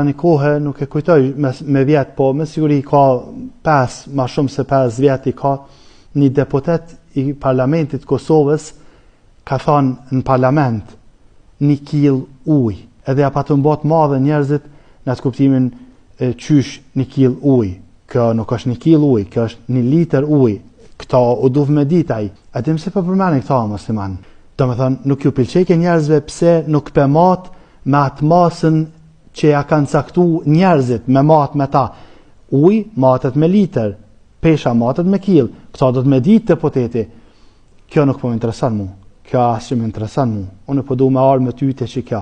Një kohë nuk e kujtoj me vjet, po me siguri ka 5, ma shumë se 5 vjet i ka një deputet i parlamentit Kosovës ka thonë në parlament 1 kil ujë, edhe ja pa të mbot madhe njerëzit në atë kuptimin qysh 1 kil ujë. Kjo nuk është 1 kil ujë, kjo është 1 litër ujë. Këta u duv me ditaj. A dim se për përmeni këta musliman. Do me thonë, nuk ju pëlqejke njerëzve pse nuk pe mat me atë masën që ja kanë caktu njerëzit me mat me ta. Uj matet me liter, pesha matet me kil, këta do të me ditë të poteti. Kjo nuk po më interesan mu, kjo asë që më interesan mu, unë po du me arë me tyte që kjo.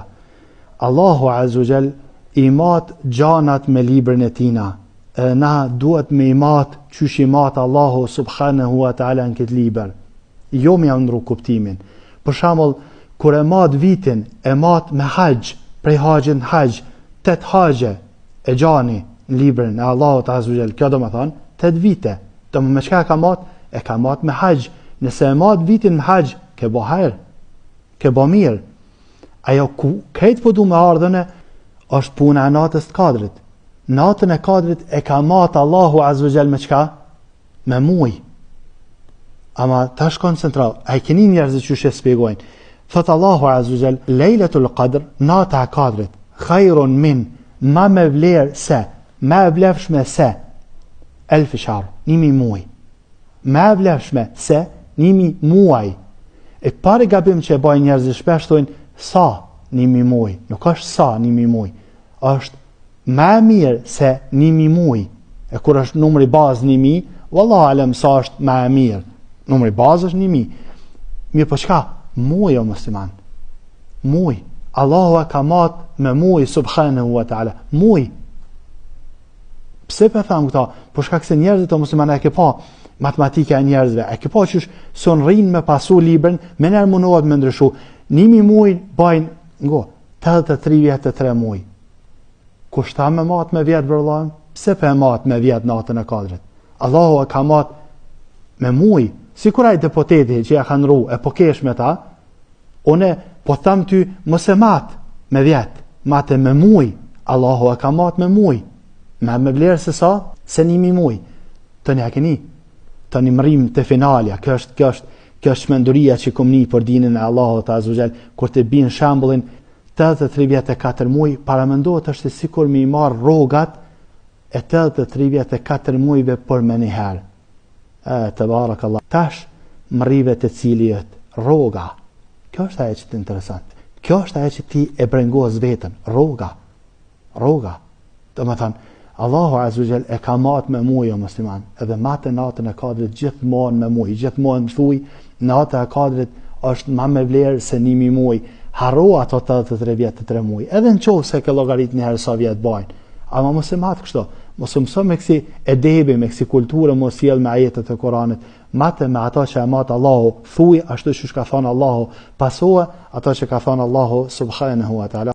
Allahu Azza wa Jall i mat gjanat me librin e tina, na duhet me i mat qysh i mat Allahu subhanahu wa ta'ala në këtë liber. Jo me ndru kuptimin. Për shembull, kur e mat vitin, e mat me haqj, prej haqjën haqj, 8 haqje e gjani në librin e Allahut Azza wa Jall. Kjo do me thonë 8 vite. Do me çka ka mat? E ka mat me haqj. Nëse e mat vitin me haqj, ke bo hajr, ke bo mirë. Ajo ku krejt po du me ardhëne, është puna e natës të kadrit. Natën e kadrit e ka mat Allahu Azza wa Jall me çka? Me muj. Ama tash koncentrau, a i keni njerëzit që shpjegojnë. Thot Allahu Azza wa Jall, Lejletul Qadr, nata e kadrit, khairun min, ma me vlerë se, ma e vlefshme se, 1000 shahr, 1000 muaj. Ma e vlefshme se, 1000 muaj. E pari gabim që e bajnë njerëzit shpesh thojnë, sa 1000 muaj, nuk është sa 1000 muaj, është ma mirë se 1000 muaj. E kur është numri bazë 1000, wallahu alem sa është ma mirë. Numri bazë është 1000. Mirë po çka? Muaj o musliman. Muaj. Allahu e ka mat me muaj subhanahu wa ta'ala. Muaj. Pse për thamë këta? Por shkak se njerëzit o musliman e ke pa matematika e njerëzve. E ke pa qysh son rrinë me pasu librin, me njerë mundohet me ndryshu. 1000 muaj bajnë ngo 83 vjetë të 3 muaj. Kushta me mat me vjetë vërlajmë? Pse për mat me vjetë natën e kadrit? Allahu e ka mat me muaj. Si kur ajtë deputeti që ja kanë ru e po kesh me ta, une po tham ty mos e mat me vjetë, mate me muaj. Allahu e ka mat me muaj. Me vlerë se sa? Se 1000 muaj. Të një akeni, të një mërim të finalja, kjo është shmenduria që kom një për dinin e Allahut Azza wa Jall, kur të bin shambullin 83 vjetë e 4 muaj, paramendohet është si kur mi marë rogat e 83 vjetë e 4 muajve për me njëherë. Të barak Allah. Tash mërive të cilijet roga. Kjo është aje që të interesant. Kjo është aje që ti e brengos vetën. Roga. Do me thanë, Allahu Azza wa Jall e ka mat me muaj o musliman. Edhe matë natën e kadrit gjithmonë me muaj. Gjithmonë thuj, natë e kadrit është ma me vlerë se 1000 muaj. Haro ato 83 vjetë të 3 muaj. Edhe në qovë se ke logarit njëherë sa vjetë bajnë. Ama mos e matë kështo. Mos mëso me kësi edebi, me kësi kulturë, mos jel me ajetet e Koranit, mate me ata që e matë Allahu, thuj ashtu që ka thonë Allahu, pasoa ata që ka thonë Allahu subhanahu wa ta'ala.